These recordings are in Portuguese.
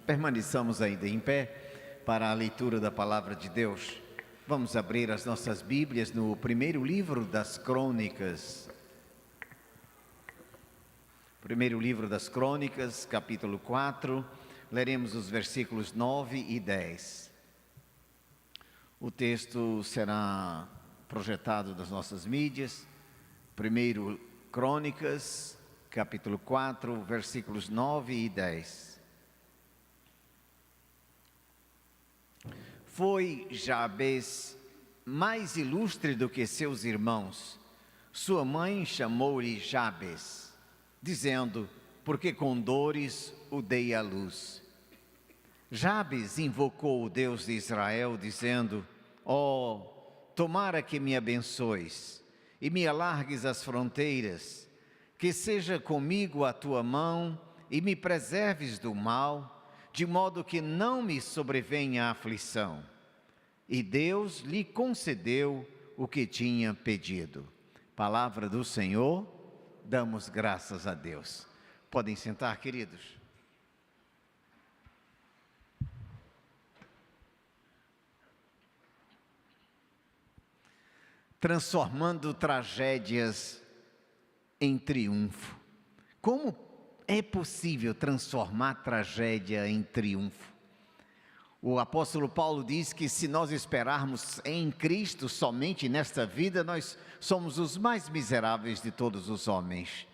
Permaneçamos ainda em pé para a leitura da Palavra de Deus. Vamos abrir as nossas Bíblias no primeiro livro das Crônicas. Primeiro livro das Crônicas, capítulo 4, leremos os versículos 9 e 10. O texto será projetado das nossas mídias. Primeiro Crônicas, capítulo 4, versículos 9 e 10. Foi Jabes mais ilustre do que seus irmãos. Sua mãe chamou-lhe Jabes, dizendo, porque com dores o dei à luz. Jabes invocou o Deus de Israel, dizendo, tomara que me abençoes e me alargues as fronteiras, que seja comigo a tua mão e me preserves do mal, de modo que não me sobrevenha a aflição. E Deus lhe concedeu o que tinha pedido. Palavra do Senhor, damos graças a Deus. Podem sentar, queridos. Transformando tragédias em triunfo. Como é possível transformar tragédia em triunfo? O apóstolo Paulo diz que se nós esperarmos em Cristo somente nesta vida, nós somos os mais miseráveis de todos os homens.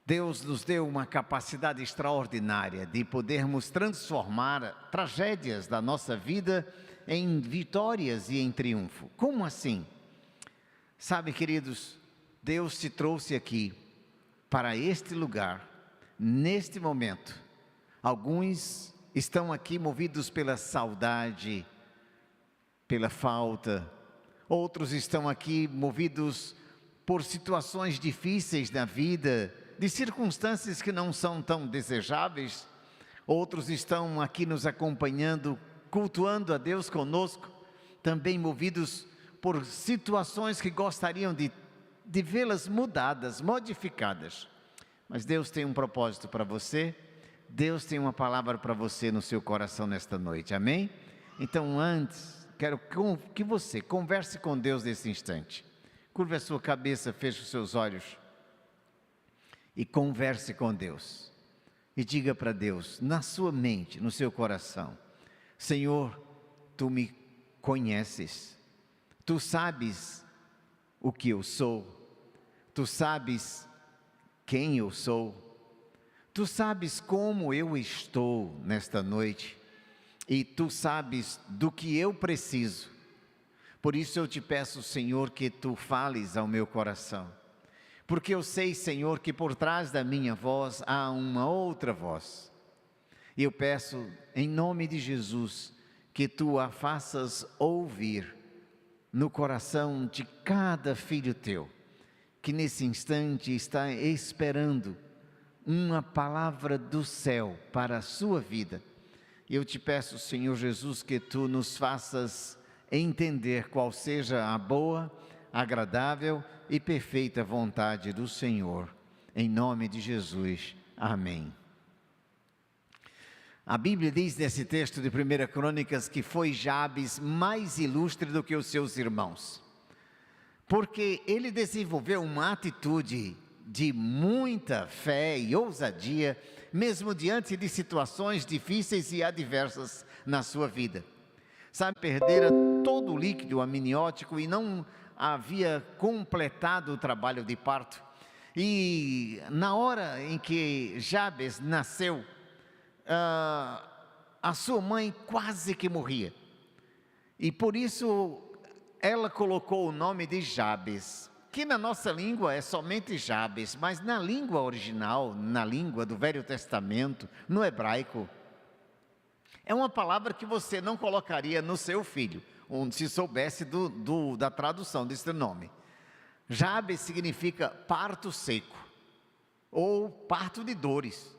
Deus nos deu uma capacidade extraordinária de podermos transformar tragédias da nossa vida em vitórias e em triunfo. Como assim? Sabe, queridos, Deus te trouxe aqui para este lugar, neste momento. Alguns estão aqui movidos pela saudade, pela falta. Outros estão aqui movidos por situações difíceis na vida, de circunstâncias que não são tão desejáveis. Outros estão aqui nos acompanhando, cultuando a Deus conosco, também movidos por situações que gostariam de vê-las mudadas, modificadas. Mas Deus tem um propósito para você, Deus tem uma palavra para você no seu coração nesta noite, amém? Então antes, quero que você converse com Deus nesse instante. Curve a sua cabeça, feche os seus olhos e converse com Deus. E diga para Deus, na sua mente, no seu coração, Senhor, Tu me conheces, Tu sabes o que eu sou, Tu sabes quem eu sou, Tu sabes como eu estou nesta noite, e Tu sabes do que eu preciso. Por isso eu te peço, Senhor, que Tu fales ao meu coração, porque eu sei, Senhor, que por trás da minha voz há uma outra voz. E eu peço, em nome de Jesus, que Tu a faças ouvir no coração de cada filho Teu, que nesse instante está esperando uma palavra do céu para a sua vida. Eu te peço, Senhor Jesus, que Tu nos faças entender qual seja a boa, agradável e perfeita vontade do Senhor. Em nome de Jesus. Amém. A Bíblia diz nesse texto de 1 Crônicas que foi Jabes mais ilustre do que os seus irmãos, porque ele desenvolveu uma atitude de muita fé e ousadia, mesmo diante de situações difíceis e adversas na sua vida. Sabe, perdera todo o líquido amniótico e não havia completado o trabalho de parto. E na hora em que Jabes nasceu, a sua mãe quase que morria. E por isso ela colocou o nome de Jabes, que na nossa língua é somente Jabes, mas na língua original, na língua do Velho Testamento, no hebraico, é uma palavra que você não colocaria no seu filho, se soubesse da tradução desse nome. Jabes significa parto seco, ou parto de dores.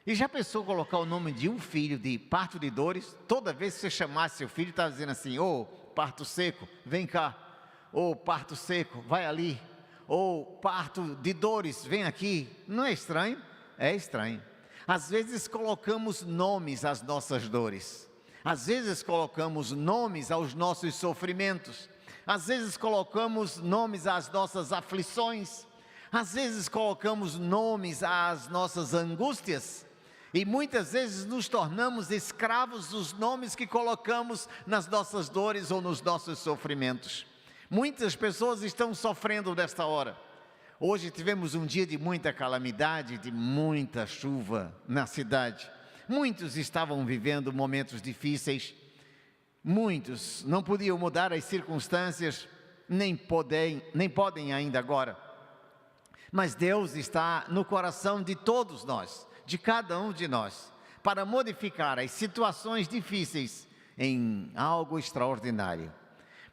E já pensou colocar o nome de um filho de parto de dores? Toda vez que você chamasse seu filho, estava dizendo assim, parto seco, vem cá. Parto seco, vai ali. Parto de dores, vem aqui. Não é estranho? É estranho. Às vezes colocamos nomes às nossas dores. Às vezes colocamos nomes aos nossos sofrimentos. Às vezes colocamos nomes às nossas aflições. Às vezes colocamos nomes às nossas angústias. E muitas vezes nos tornamos escravos dos nomes que colocamos nas nossas dores ou nos nossos sofrimentos. Muitas pessoas estão sofrendo nesta hora. Hoje tivemos um dia de muita calamidade, de muita chuva na cidade. Muitos estavam vivendo momentos difíceis. Muitos não podiam mudar as circunstâncias, nem podem ainda agora. Mas Deus está no coração de todos nós, de cada um de nós, para modificar as situações difíceis em algo extraordinário.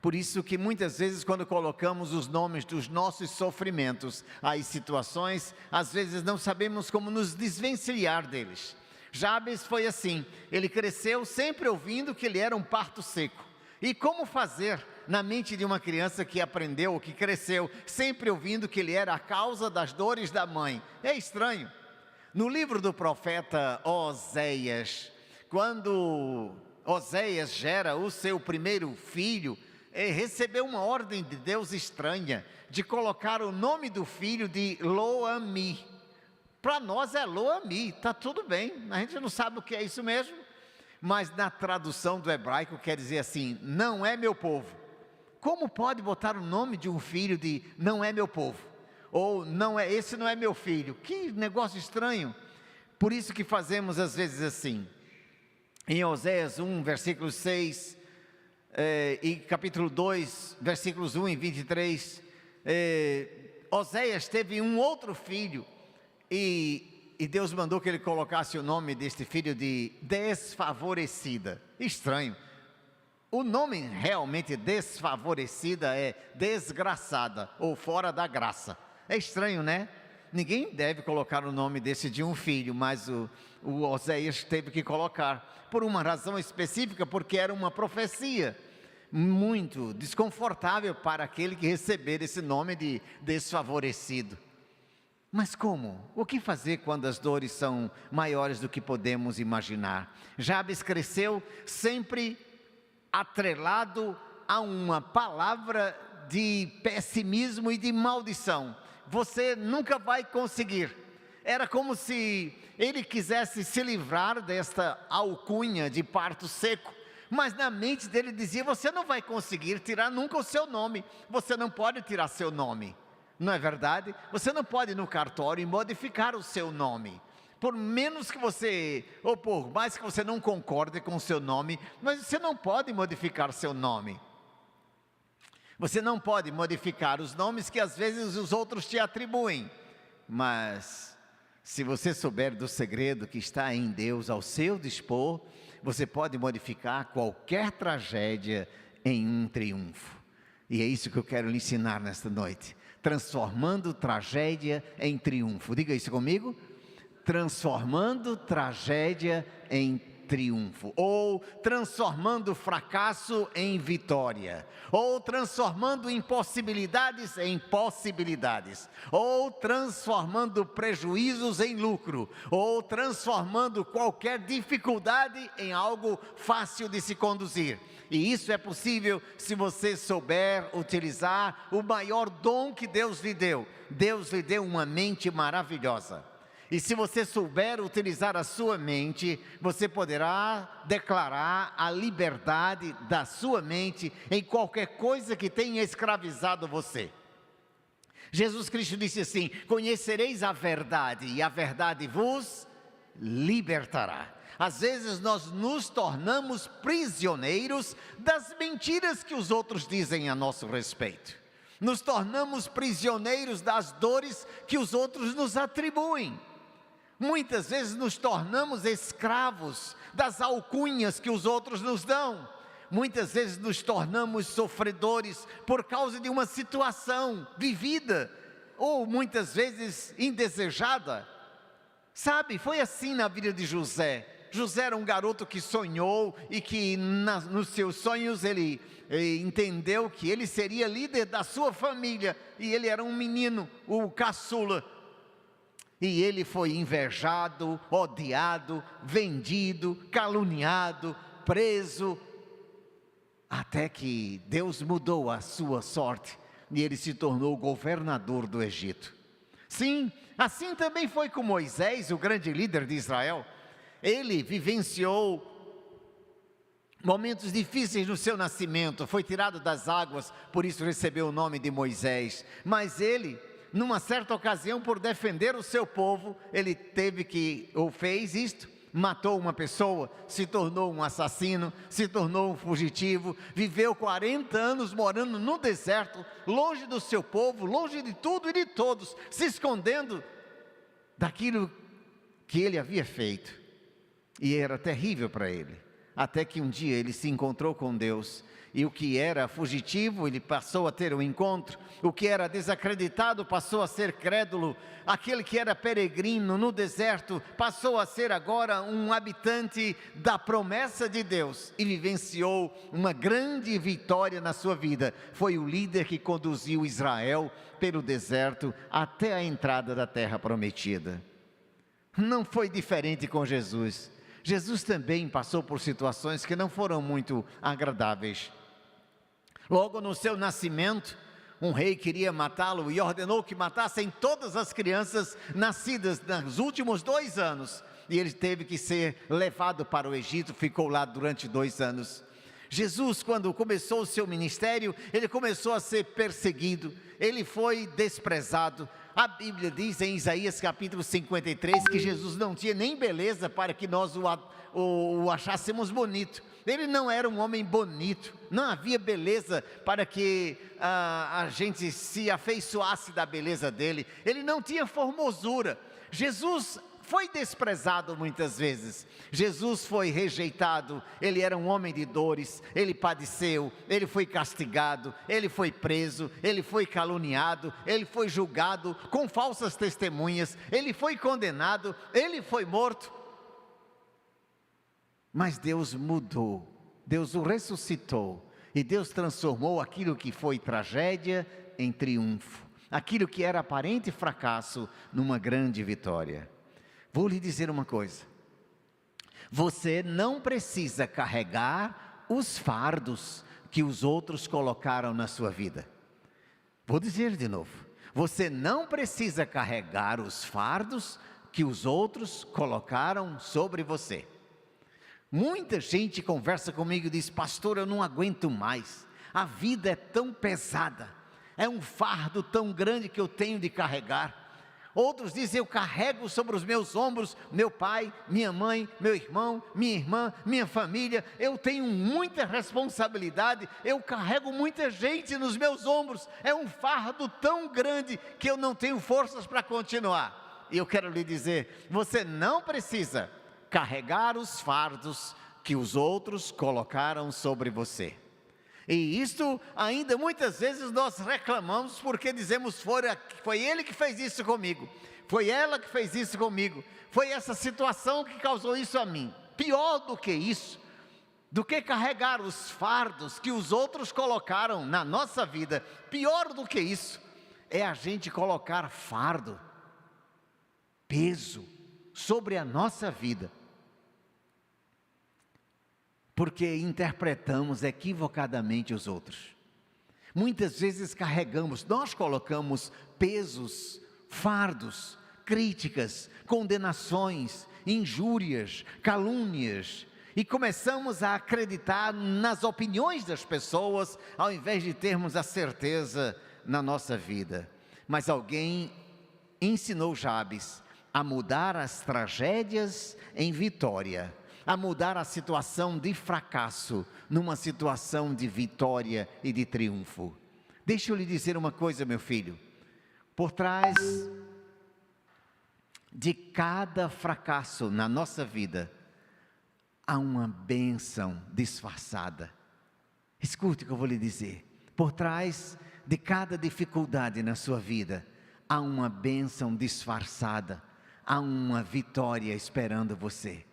Por isso que muitas vezes quando colocamos os nomes dos nossos sofrimentos às situações, às vezes não sabemos como nos desvencilhar deles. Jabes foi assim, ele cresceu sempre ouvindo que ele era um parto seco. E como fazer na mente de uma criança que aprendeu, que cresceu, sempre ouvindo que ele era a causa das dores da mãe? É estranho. No livro do profeta Oséias, quando Oséias gera o seu primeiro filho, recebeu uma ordem de Deus estranha, de colocar o nome do filho de Lo-Ami. Para nós é Lo-Ami, está tudo bem, a gente não sabe o que é isso mesmo, mas na tradução do hebraico quer dizer assim, não é meu povo. Como pode botar o nome de um filho de não é meu povo? Ou esse não é meu filho? Que negócio estranho. Por isso que fazemos às vezes assim. Em Oséias 1, versículo 6, e capítulo 2, versículos 1 e 23, Oséias teve um outro filho, e Deus mandou que ele colocasse o nome deste filho de Desfavorecida. Estranho. O nome realmente Desfavorecida é desgraçada, ou fora da graça. É estranho, né? Ninguém deve colocar o nome desse de um filho, mas o Oséias teve que colocar, por uma razão específica, porque era uma profecia muito desconfortável para aquele que receber esse nome de desfavorecido. Mas como? O que fazer quando as dores são maiores do que podemos imaginar? Jabes cresceu sempre atrelado a uma palavra de pessimismo e de maldição. Você nunca vai conseguir. Era como se ele quisesse se livrar desta alcunha de parto seco, mas na mente dele dizia, você não vai conseguir tirar nunca o seu nome, você não pode tirar seu nome, não é verdade? Você não pode ir no cartório e modificar o seu nome, por menos que você, ou por mais que você não concorde com o seu nome, mas você não pode modificar seu nome. Você não pode modificar os nomes que às vezes os outros te atribuem, mas se você souber do segredo que está em Deus ao seu dispor, você pode modificar qualquer tragédia em um triunfo. E é isso que eu quero lhe ensinar nesta noite, transformando tragédia em triunfo. Diga isso comigo, transformando tragédia em triunfo, ou transformando fracasso em vitória, ou transformando impossibilidades em possibilidades, ou transformando prejuízos em lucro, ou transformando qualquer dificuldade em algo fácil de se conduzir. E isso é possível se você souber utilizar o maior dom que Deus lhe deu. Deus lhe deu uma mente maravilhosa. E se você souber utilizar a sua mente, você poderá declarar a liberdade da sua mente em qualquer coisa que tenha escravizado você. Jesus Cristo disse assim, conhecereis a verdade e a verdade vos libertará. Às vezes nós nos tornamos prisioneiros das mentiras que os outros dizem a nosso respeito. Nos tornamos prisioneiros das dores que os outros nos atribuem. Muitas vezes nos tornamos escravos das alcunhas que os outros nos dão. Muitas vezes nos tornamos sofredores por causa de uma situação vivida, ou muitas vezes indesejada. Sabe, foi assim na vida de José. José era um garoto que sonhou e que nos seus sonhos ele entendeu que ele seria líder da sua família. E ele era um menino, o caçula. E ele foi invejado, odiado, vendido, caluniado, preso, até que Deus mudou a sua sorte e ele se tornou governador do Egito. Sim, assim também foi com Moisés, o grande líder de Israel. Ele vivenciou momentos difíceis no seu nascimento, foi tirado das águas, por isso recebeu o nome de Moisés. Mas ele, numa certa ocasião, por defender o seu povo, ele fez isto, matou uma pessoa, se tornou um assassino, se tornou um fugitivo, viveu 40 anos morando no deserto, longe do seu povo, longe de tudo e de todos, se escondendo daquilo que ele havia feito. E era terrível para ele. Até que um dia ele se encontrou com Deus, e o que era fugitivo, ele passou a ter um encontro, o que era desacreditado passou a ser crédulo, aquele que era peregrino no deserto, passou a ser agora um habitante da promessa de Deus, e vivenciou uma grande vitória na sua vida. Foi o líder que conduziu Israel pelo deserto até a entrada da terra prometida. Não foi diferente com Jesus. Jesus também passou por situações que não foram muito agradáveis. Logo no seu nascimento, um rei queria matá-lo e ordenou que matassem todas as crianças nascidas nos últimos 2 anos. E ele teve que ser levado para o Egito, ficou lá durante 2 anos. Jesus, quando começou o seu ministério, ele começou a ser perseguido, ele foi desprezado. A Bíblia diz em Isaías capítulo 53 que Jesus não tinha nem beleza para que nós o achássemos bonito. Ele não era um homem bonito, não havia beleza para que a gente se afeiçoasse da beleza dele. Ele não tinha formosura. Jesus foi desprezado muitas vezes, Jesus foi rejeitado, ele era um homem de dores, ele padeceu, ele foi castigado, ele foi preso, ele foi caluniado, ele foi julgado com falsas testemunhas, ele foi condenado, ele foi morto. Mas Deus mudou, Deus o ressuscitou, e Deus transformou aquilo que foi tragédia em triunfo, aquilo que era aparente fracasso numa grande vitória. Vou lhe dizer uma coisa: você não precisa carregar os fardos que os outros colocaram na sua vida. Vou dizer de novo: você não precisa carregar os fardos que os outros colocaram sobre você. Muita gente conversa comigo e diz: pastor, eu não aguento mais, a vida é tão pesada, é um fardo tão grande que eu tenho de carregar. Outros dizem: eu carrego sobre os meus ombros meu pai, minha mãe, meu irmão, minha irmã, minha família, eu tenho muita responsabilidade, eu carrego muita gente nos meus ombros, é um fardo tão grande que eu não tenho forças para continuar. E eu quero lhe dizer: você não precisa carregar os fardos que os outros colocaram sobre você. E isto ainda muitas vezes nós reclamamos porque dizemos: foi ele que fez isso comigo, foi ela que fez isso comigo, foi essa situação que causou isso a mim. Pior do que isso, do que carregar os fardos que os outros colocaram na nossa vida, pior do que isso, é a gente colocar fardo, peso sobre a nossa vida, porque interpretamos equivocadamente os outros. Muitas vezes nós colocamos pesos, fardos, críticas, condenações, injúrias, calúnias, e começamos a acreditar nas opiniões das pessoas, ao invés de termos a certeza na nossa vida. Mas alguém ensinou Jabes a mudar as tragédias em vitória, a mudar a situação de fracasso numa situação de vitória e de triunfo. Deixa eu lhe dizer uma coisa, meu filho: por trás de cada fracasso na nossa vida, há uma bênção disfarçada. Escute o que eu vou lhe dizer: por trás de cada dificuldade na sua vida, há uma bênção disfarçada, há uma vitória esperando você.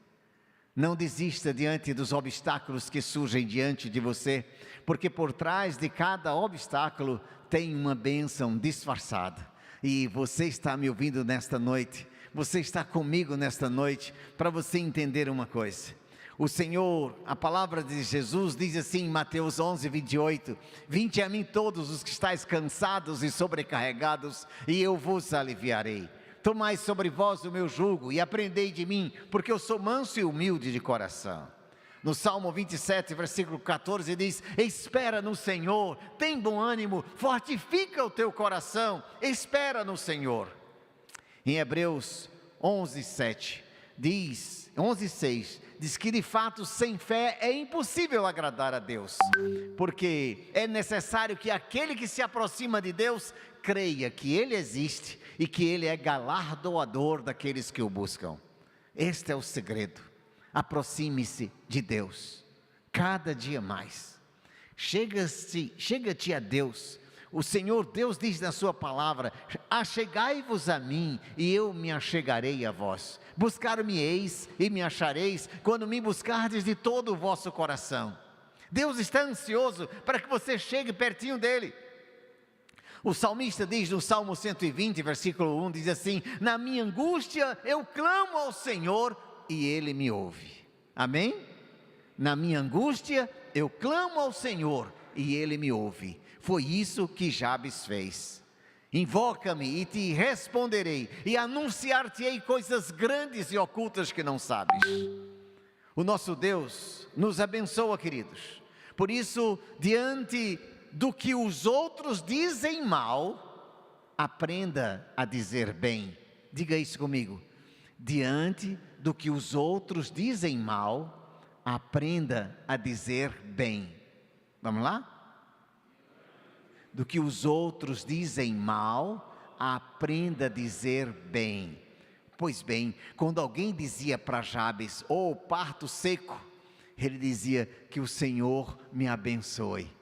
Não desista diante dos obstáculos que surgem diante de você, porque por trás de cada obstáculo tem uma bênção disfarçada. E você está me ouvindo nesta noite, você está comigo nesta noite para você entender uma coisa. O Senhor, a palavra de Jesus diz assim em Mateus 11, 28, vinde a mim todos os que estáis cansados e sobrecarregados, e eu vos aliviarei. Tomai sobre vós o meu jugo e aprendei de mim, porque eu sou manso e humilde de coração. No Salmo 27, versículo 14 diz, espera no Senhor, tem bom ânimo, fortifica o teu coração, espera no Senhor. Em Hebreus 11, 7, diz, 11, 6, diz que de fato sem fé é impossível agradar a Deus, porque é necessário que aquele que se aproxima de Deus creia que Ele existe e que Ele é galardoador daqueles que o buscam. Este é o segredo. Aproxime-se de Deus, cada dia mais. Chega-te a Deus. O Senhor Deus diz na sua palavra, achegai-vos a mim e eu me achegarei a vós. Buscar-me-eis e me achareis, quando me buscardes de todo o vosso coração. Deus está ansioso para que você chegue pertinho dEle. O salmista diz no Salmo 120, versículo 1, diz assim, na minha angústia eu clamo ao Senhor e Ele me ouve. Amém? Na minha angústia eu clamo ao Senhor e Ele me ouve. Foi isso que Jabes fez. Invoca-me e te responderei, e anunciar-te-ei coisas grandes e ocultas que não sabes. O nosso Deus nos abençoa, queridos. Por isso, diante do que os outros dizem mal, aprenda a dizer bem. Diga isso comigo. Diante do que os outros dizem mal, aprenda a dizer bem. Vamos lá? Do que os outros dizem mal, aprenda a dizer bem. Pois bem, quando alguém dizia para Jabes, parto seco, ele dizia que o Senhor me abençoe.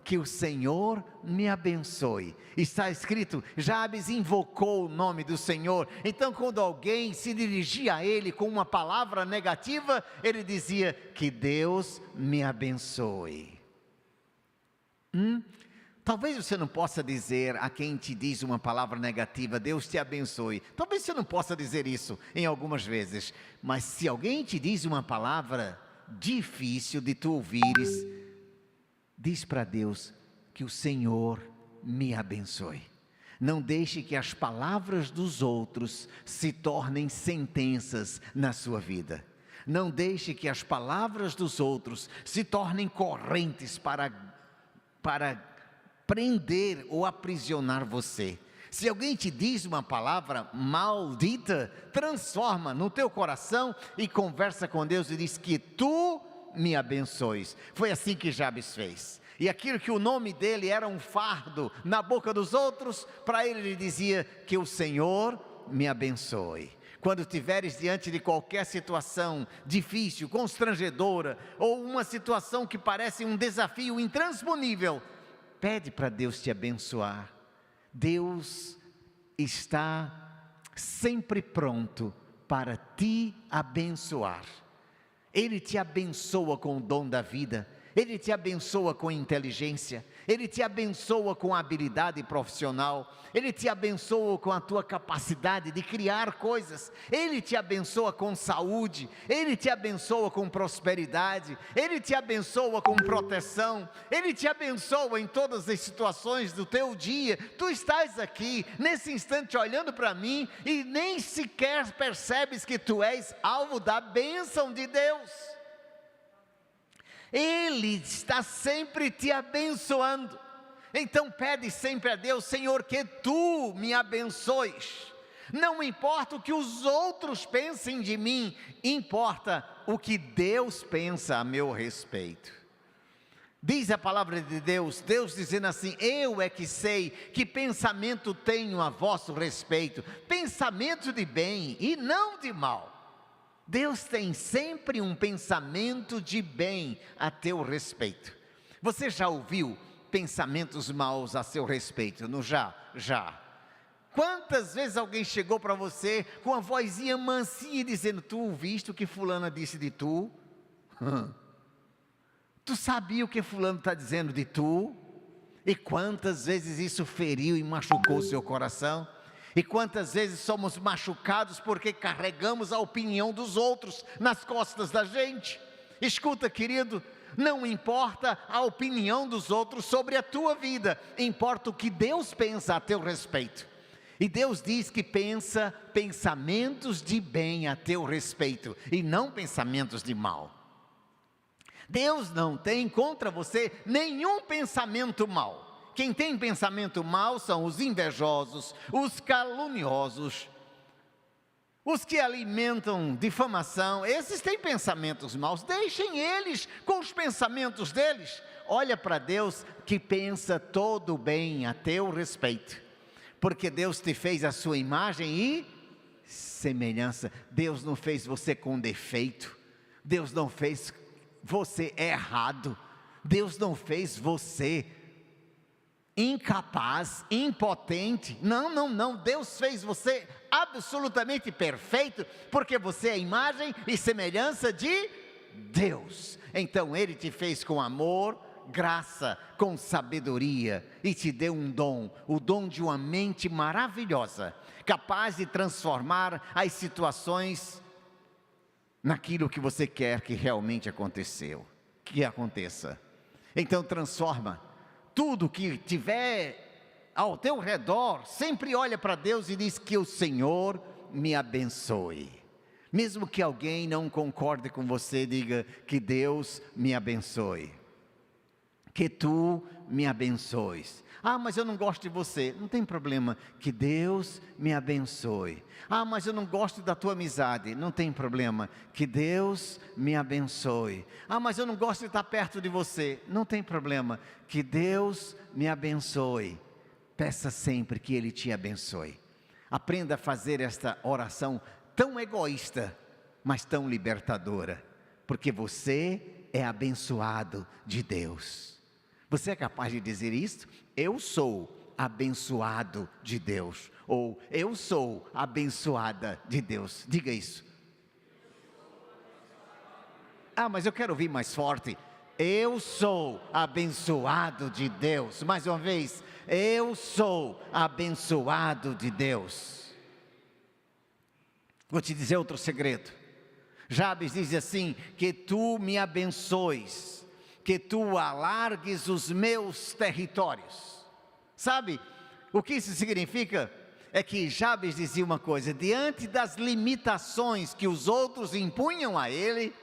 Que o Senhor me abençoe. Está escrito, Jabes invocou o nome do Senhor. Então quando alguém se dirigia a ele com uma palavra negativa, ele dizia, que Deus me abençoe. Talvez você não possa dizer a quem te diz uma palavra negativa, Deus te abençoe. Talvez você não possa dizer isso em algumas vezes. Mas se alguém te diz uma palavra difícil de tu ouvires, diz para Deus que o Senhor me abençoe. Não deixe que as palavras dos outros se tornem sentenças na sua vida. Não deixe que as palavras dos outros se tornem correntes para prender ou aprisionar você. Se alguém te diz uma palavra maldita, transforma no teu coração e conversa com Deus e diz que tu me abençoes. Foi assim que Jabes fez. E aquilo que o nome dele era um fardo na boca dos outros, para ele dizia que o Senhor me abençoe. Quando estiveres diante de qualquer situação difícil, constrangedora, ou uma situação que parece um desafio intransponível, pede para Deus te abençoar. Deus está sempre pronto para te abençoar. Ele te abençoa com o dom da vida, Ele te abençoa com inteligência, Ele te abençoa com habilidade profissional, Ele te abençoa com a tua capacidade de criar coisas, Ele te abençoa com saúde, Ele te abençoa com prosperidade, Ele te abençoa com proteção, Ele te abençoa em todas as situações do teu dia. Tu estás aqui, nesse instante, olhando para mim e nem sequer percebes que tu és alvo da bênção de Deus. Ele está sempre te abençoando. Então pede sempre a Deus, Senhor, que tu me abençoes. Não importa o que os outros pensem de mim, importa o que Deus pensa a meu respeito. Diz a palavra de Deus, Deus dizendo assim, eu é que sei que pensamento tenho a vosso respeito, pensamento de bem e não de mal. Deus tem sempre um pensamento de bem a teu respeito. Você já ouviu pensamentos maus a seu respeito? Não já? Já. Quantas vezes alguém chegou para você com a vozinha mansinha dizendo, tu ouviste o que fulana disse de tu? Tu sabia o que fulano está dizendo de tu? E quantas vezes isso feriu e machucou o seu coração? E quantas vezes somos machucados porque carregamos a opinião dos outros nas costas da gente? Escuta, querido, não importa a opinião dos outros sobre a tua vida, importa o que Deus pensa a teu respeito. E Deus diz que pensa pensamentos de bem a teu respeito, e não pensamentos de mal. Deus não tem contra você nenhum pensamento mal. Quem tem pensamento mal são os invejosos, os caluniosos, os que alimentam difamação. Esses têm pensamentos maus, deixem eles com os pensamentos deles. Olha para Deus que pensa todo bem a teu respeito, porque Deus te fez a sua imagem e semelhança. Deus não fez você com defeito, Deus não fez você errado, Deus não fez você incapaz, impotente. Não, Deus fez você absolutamente perfeito, porque você é a imagem e semelhança de Deus. Então Ele te fez com amor, graça, com sabedoria, e te deu um dom, o dom de uma mente maravilhosa, capaz de transformar as situações naquilo que você quer que realmente que aconteça. Então transforma tudo que tiver ao teu redor, sempre olha para Deus e diz que o Senhor me abençoe. Mesmo que alguém não concorde com você, diga que Deus me abençoe. Que tu me abençoes. Ah, mas eu não gosto de você. Não tem problema, que Deus me abençoe. Ah, mas eu não gosto da tua amizade. Não tem problema, que Deus me abençoe. Ah, mas eu não gosto de estar perto de você. Não tem problema, que Deus me abençoe. Peça sempre que Ele te abençoe. Aprenda a fazer esta oração tão egoísta, mas tão libertadora, porque você é abençoado de Deus. Você é capaz de dizer isto? Eu sou abençoado de Deus. Ou eu sou abençoada de Deus. Diga isso. Ah, mas eu quero ouvir mais forte. Eu sou abençoado de Deus. Mais uma vez. Eu sou abençoado de Deus. Vou te dizer outro segredo. Jabes diz assim: que tu me abençoes, que tu alargues os meus territórios. Sabe o que isso significa? É que Jabes dizia uma coisa: diante das limitações que os outros impunham a ele,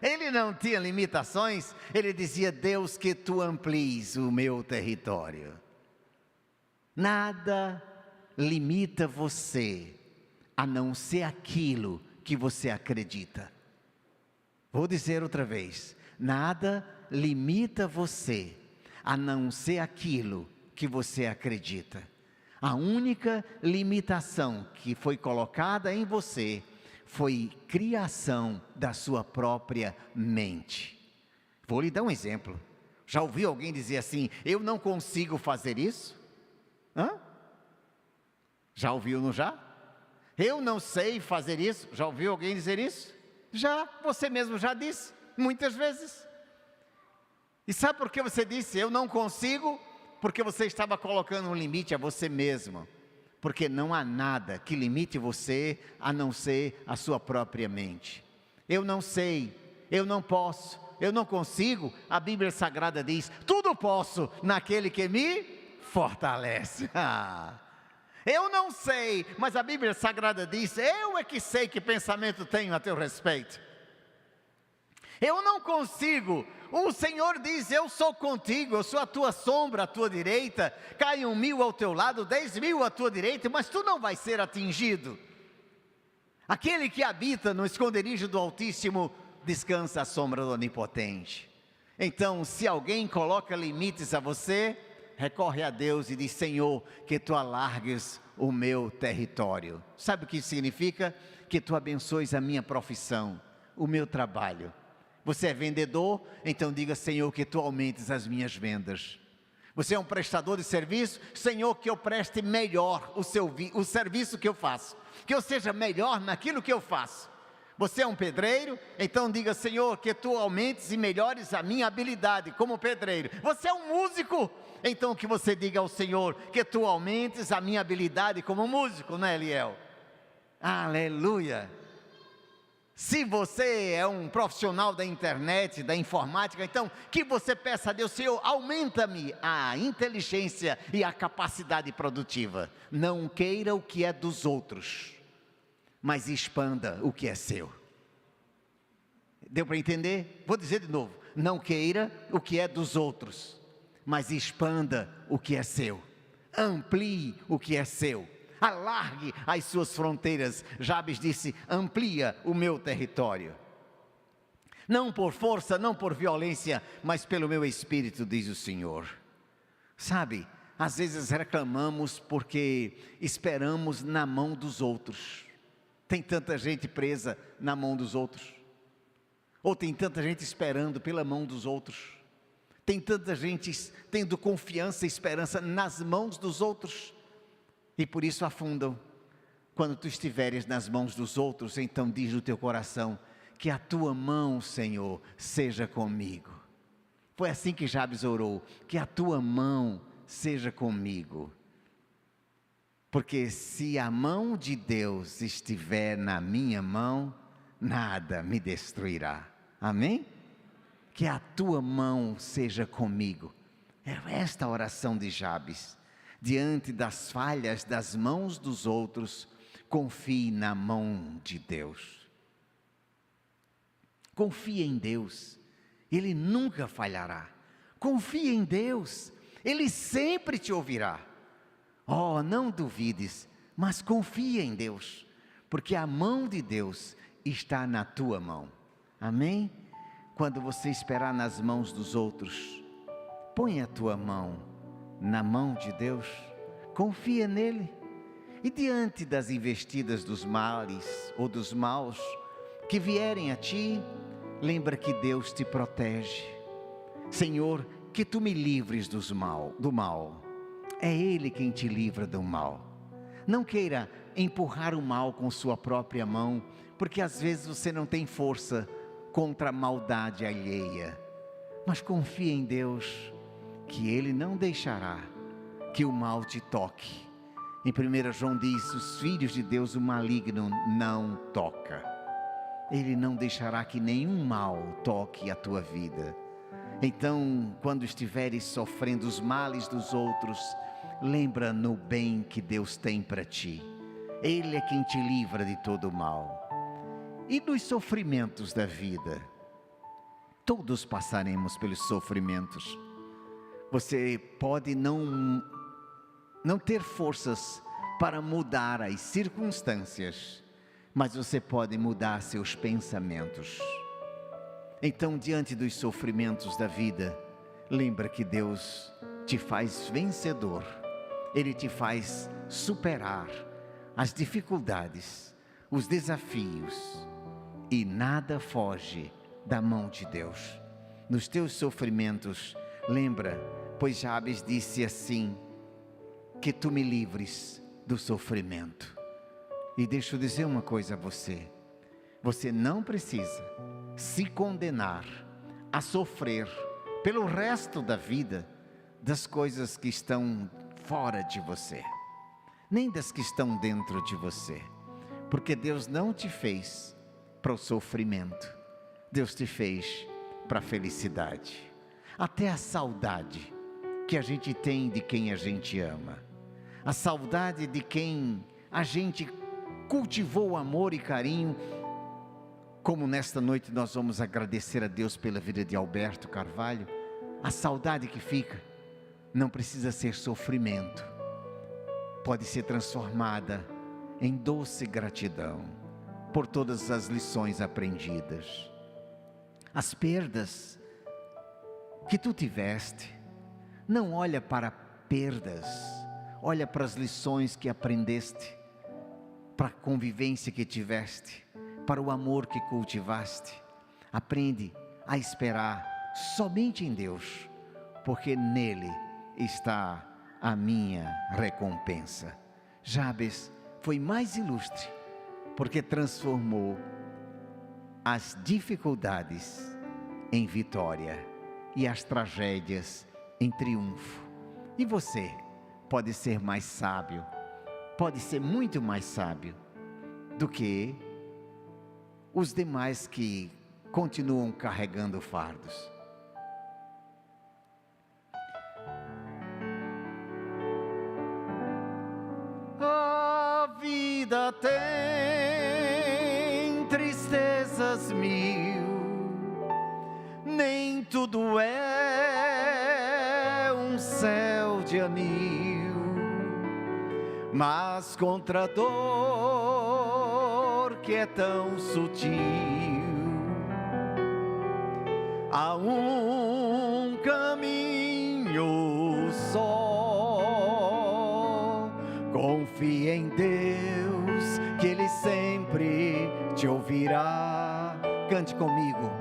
ele não tinha limitações. Ele dizia: Deus, que tu amplies o meu território. Nada limita você, a não ser aquilo que você acredita. Vou dizer outra vez: nada limita você, a não ser aquilo que você acredita. A única limitação que foi colocada em você foi criação da sua própria mente. Vou lhe dar um exemplo. Já ouviu alguém dizer assim: eu não consigo fazer isso? Já ouviu, não já? Eu não sei fazer isso. Já ouviu alguém dizer isso? Já, você mesmo já disse, muitas vezes. E sabe por que você disse eu não consigo? Porque você estava colocando um limite a você mesmo. Porque não há nada que limite você a não ser a sua própria mente. Eu não sei, eu não posso, eu não consigo. A Bíblia Sagrada diz: tudo posso naquele que me fortalece. Eu não sei, mas a Bíblia Sagrada diz: eu é que sei que pensamento tenho a teu respeito. Eu não consigo. O Senhor diz: eu sou contigo, eu sou a tua sombra à tua direita, caiam 1000 ao teu lado, 10.000 à tua direita, mas tu não vais ser atingido. Aquele que habita no esconderijo do Altíssimo descansa à sombra do Onipotente. Então, se alguém coloca limites a você, recorre a Deus e diz: Senhor, que tu alargues o meu território. Sabe o que isso significa? Que tu abençoes a minha profissão, o meu trabalho. Você é vendedor? Então diga: Senhor, que tu aumentes as minhas vendas. Você é um prestador de serviço? Senhor, que eu preste melhor o serviço que eu faço, que eu seja melhor naquilo que eu faço. Você é um pedreiro? Então diga: Senhor, que tu aumentes e melhores a minha habilidade como pedreiro. Você é um músico? Então que você diga ao Senhor: que tu aumentes a minha habilidade como músico, não é, Eliel? Aleluia! Se você é um profissional da internet, da informática, então que você peça a Deus: Senhor, aumenta-me a inteligência e a capacidade produtiva. Não queira o que é dos outros, mas expanda o que é seu. Deu para entender? Vou dizer de novo: não queira o que é dos outros, mas expanda o que é seu. Amplie o que é seu. Alargue as suas fronteiras. Jabes disse: amplia o meu território. Não por força, não por violência, mas pelo meu espírito, diz o Senhor. Sabe, às vezes reclamamos porque esperamos na mão dos outros. Tem tanta gente presa na mão dos outros. Ou tem tanta gente esperando pela mão dos outros. Tem tanta gente tendo confiança e esperança nas mãos dos outros. E por isso afundam. Quando tu estiveres nas mãos dos outros, então diz no teu coração: que a tua mão, Senhor, seja comigo. Foi assim que Jabes orou: que a tua mão seja comigo. Porque se a mão de Deus estiver na minha mão, nada me destruirá. Amém? Que a tua mão seja comigo. Era esta a oração de Jabes. Diante das falhas das mãos dos outros, confie na mão de Deus. Confie em Deus, Ele nunca falhará. Confie em Deus, Ele sempre te ouvirá. Oh, não duvides, mas confie em Deus, porque a mão de Deus está na tua mão. Amém? Quando você esperar nas mãos dos outros, põe a tua mão na mão de Deus, confia nele, e diante das investidas dos males ou dos maus que vierem a ti, lembra que Deus te protege. Senhor, que tu me livres do mal, é Ele quem te livra do mal. Não queira empurrar o mal com sua própria mão, porque às vezes você não tem força contra a maldade alheia, mas confia em Deus, que Ele não deixará que o mal te toque. Em 1 João diz: os filhos de Deus o maligno não toca. Ele não deixará que nenhum mal toque a tua vida. Então, quando estiveres sofrendo os males dos outros, lembra no bem que Deus tem para ti. Ele é quem te livra de todo o mal. E nos sofrimentos da vida, todos passaremos pelos sofrimentos. Você pode não ter forças para mudar as circunstâncias, mas você pode mudar seus pensamentos. Então, diante dos sofrimentos da vida, lembra que Deus te faz vencedor. Ele te faz superar as dificuldades, os desafios, e nada foge da mão de Deus. Nos teus sofrimentos, lembra, pois Jabes disse assim: que tu me livres do sofrimento. E deixa eu dizer uma coisa a você: você não precisa se condenar a sofrer pelo resto da vida das coisas que estão fora de você, nem das que estão dentro de você, porque Deus não te fez para o sofrimento, Deus te fez para a felicidade. Até a saudade que a gente tem de quem a gente ama, a saudade de quem a gente cultivou amor e carinho, como nesta noite nós vamos agradecer a Deus pela vida de Alberto Carvalho. A saudade que fica não precisa ser sofrimento, pode ser transformada em doce gratidão por todas as lições aprendidas. As perdas que tu tiveste, não olha para perdas, olha para as lições que aprendeste, para a convivência que tiveste, para o amor que cultivaste. Aprende a esperar somente em Deus, porque nele está a minha recompensa. Jabes foi mais ilustre, porque transformou as dificuldades em vitória e as tragédias em triunfo. E você pode ser mais sábio, pode ser muito mais sábio do que os demais que continuam carregando fardos. A vida tem tristezas mil, nem tudo é um céu de anil, mas contra a dor que é tão sutil, há um caminho só. Confie em Deus, que Ele sempre te ouvirá. Cante comigo.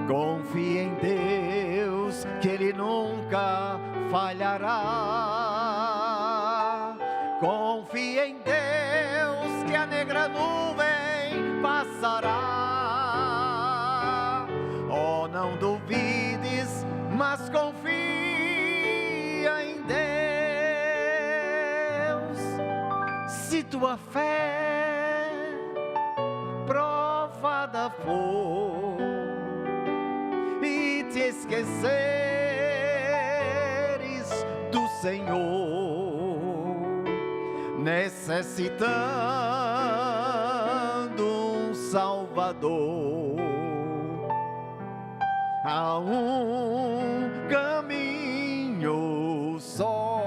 Confie em Deus, que Ele nunca falhará. Confie em Deus, que a negra nuvem passará. Oh, não duvides, mas confia em Deus. Se tua fé provada for e te esqueceres do Senhor, necessitando um Salvador, há um caminho só.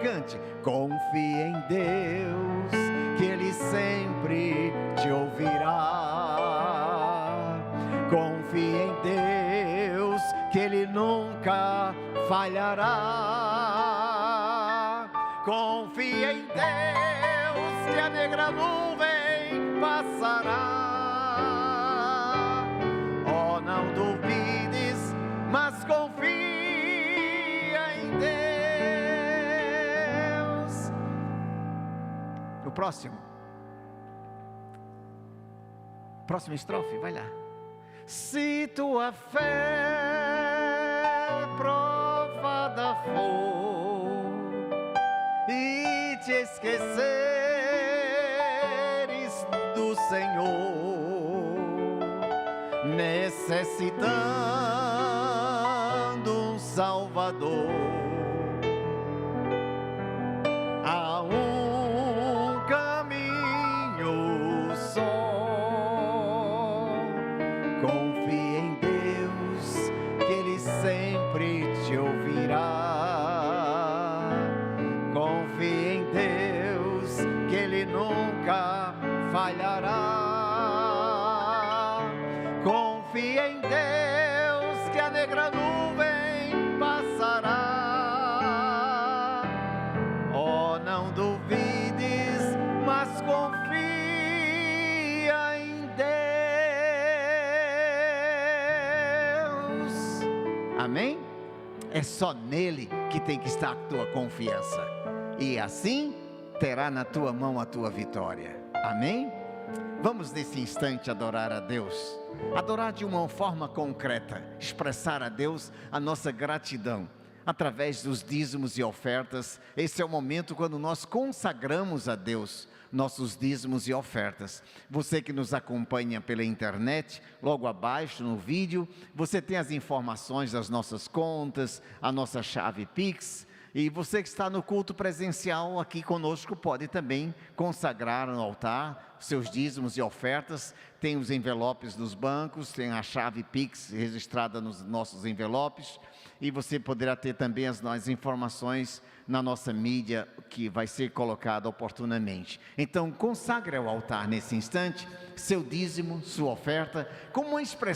Cante. Confie em Deus, que Ele sempre te ouvirá. Confie em Deus, que Ele nunca falhará. Confie em Deus, que a negra nuvem passará. Oh, não duvides, mas confia em Deus. O próximo. Próxima estrofe, vai lá. Se tua fé provada for e te esqueceres do Senhor, necessitando um Salvador, há um caminho só. Confie em Deus, que Ele sempre te ouvirá. Confie em Deus, que Ele nunca falhará. Confie em Deus, que a negra nuvem passará. Oh, não duvides, mas confia em Deus. Amém? É só nele que tem que estar a tua confiança, e assim terá na tua mão a tua vitória. Amém? Vamos nesse instante adorar a Deus, adorar de uma forma concreta, expressar a Deus a nossa gratidão através dos dízimos e ofertas. Esse é o momento quando nós consagramos a Deus nossos dízimos e ofertas. Você que nos acompanha pela internet, logo abaixo no vídeo, você tem as informações das nossas contas, a nossa chave Pix. E você que está no culto presencial aqui conosco pode também consagrar no altar seus dízimos e ofertas. Tem os envelopes nos bancos, tem a chave Pix registrada nos nossos envelopes. E você poderá ter também as nossas informações na nossa mídia, que vai ser colocada oportunamente. Então, consagre ao altar nesse instante seu dízimo, sua oferta, como uma expressão